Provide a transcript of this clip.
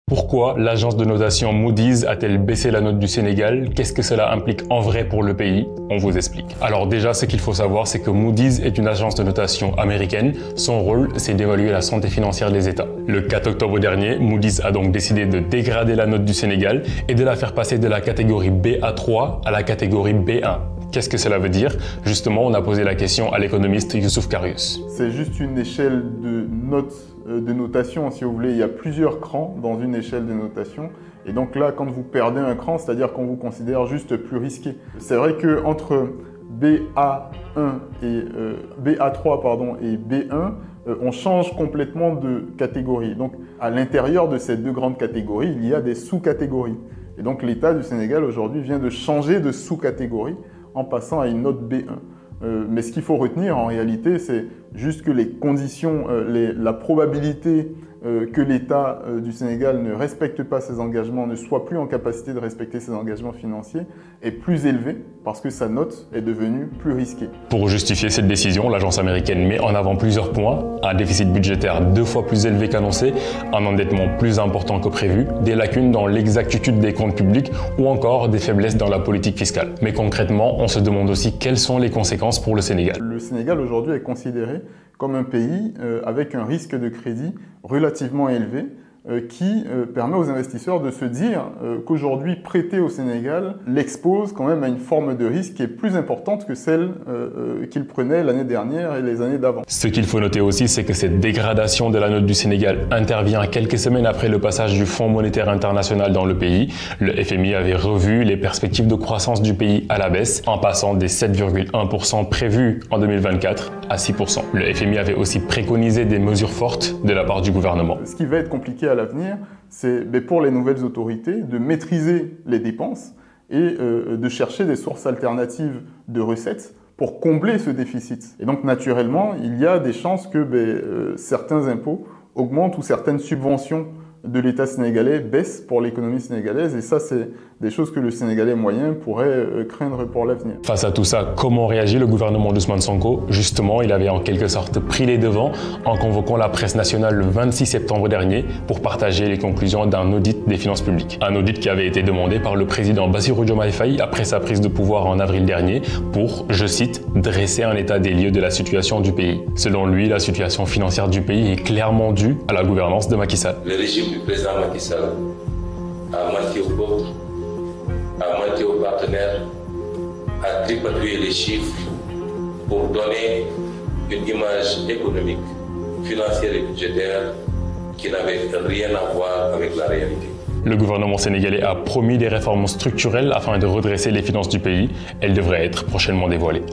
Pourquoi l'agence de notation Moody's a-t-elle baissé la note du Sénégal? Qu'est-ce que cela implique en vrai pour le pays? On vous explique. Alors déjà, ce qu'il faut savoir, c'est que Moody's est une agence de notation américaine. Son rôle, c'est d'évaluer la santé financière des États. Le 4 octobre dernier, Moody's a donc décidé de dégrader la note du Sénégal et de la faire passer de la catégorie BA3 à la catégorie B1. Qu'est-ce que cela veut dire? Justement, on a posé la question à l'économiste Youssouf Karius. C'est juste une échelle de notes, de notation, si vous voulez. Il y a plusieurs crans dans une échelle de notation. Et donc là, quand vous perdez un cran, c'est-à-dire qu'on vous considère juste plus risqué. C'est vrai qu'entre BA3 et B1, on change complètement de catégorie. Donc à l'intérieur de ces deux grandes catégories, il y a des sous-catégories. Et donc l'État du Sénégal aujourd'hui vient de changer de sous-catégorie en passant à une note B1. Mais ce qu'il faut retenir en réalité, c'est juste que les conditions, la probabilité que l'État du Sénégal ne respecte pas ses engagements, ne soit plus en capacité de respecter ses engagements financiers, est plus élevée parce que sa note est devenue plus risquée. Pour justifier cette décision, l'agence américaine met en avant plusieurs points: un déficit budgétaire 2 fois plus élevé qu'annoncé, un endettement plus important que prévu, des lacunes dans l'exactitude des comptes publics ou encore des faiblesses dans la politique fiscale. Mais concrètement, on se demande aussi quelles sont les conséquences pour le Sénégal. Le Sénégal aujourd'hui est considéré comme un pays avec un risque de crédit relativement élevé qui permet aux investisseurs de se dire qu'aujourd'hui prêter au Sénégal l'expose quand même à une forme de risque qui est plus importante que celle qu'il prenait l'année dernière et les années d'avant. Ce qu'il faut noter aussi, c'est que cette dégradation de la note du Sénégal intervient quelques semaines après le passage du Fonds monétaire international dans le pays. Le FMI avait revu les perspectives de croissance du pays à la baisse, en passant des 7,1% prévus en 2024 à 6%. Le FMI avait aussi préconisé des mesures fortes de la part du gouvernement. Ce qui va être compliqué à l'avenir, c'est pour les nouvelles autorités de maîtriser les dépenses et de chercher des sources alternatives de recettes pour combler ce déficit. Et donc naturellement, il y a des chances que certains impôts augmentent ou certaines subventions de l'État sénégalais baissent pour l'économie sénégalaise, et ça c'est des choses que le Sénégalais moyen pourrait craindre pour l'avenir. Face à tout ça, comment réagit le gouvernement d'Ousmane Sonko? Justement, il avait en quelque sorte pris les devants en convoquant la presse nationale le 26 septembre dernier pour partager les conclusions d'un audit des finances publiques. Un audit qui avait été demandé par le président Bassirou Diomaye Faye après sa prise de pouvoir en avril dernier pour, je cite, dresser un état des lieux de la situation du pays. Selon lui, la situation financière du pays est clairement due à la gouvernance de Macky Sall. Le régime du président Macky Sall a menti au peuple, a menti aux partenaires, a tripatouillé les chiffres pour donner une image économique, financière et budgétaire qui n'avait rien à voir avec la réalité. Le gouvernement sénégalais a promis des réformes structurelles afin de redresser les finances du pays. Elles devraient être prochainement dévoilées.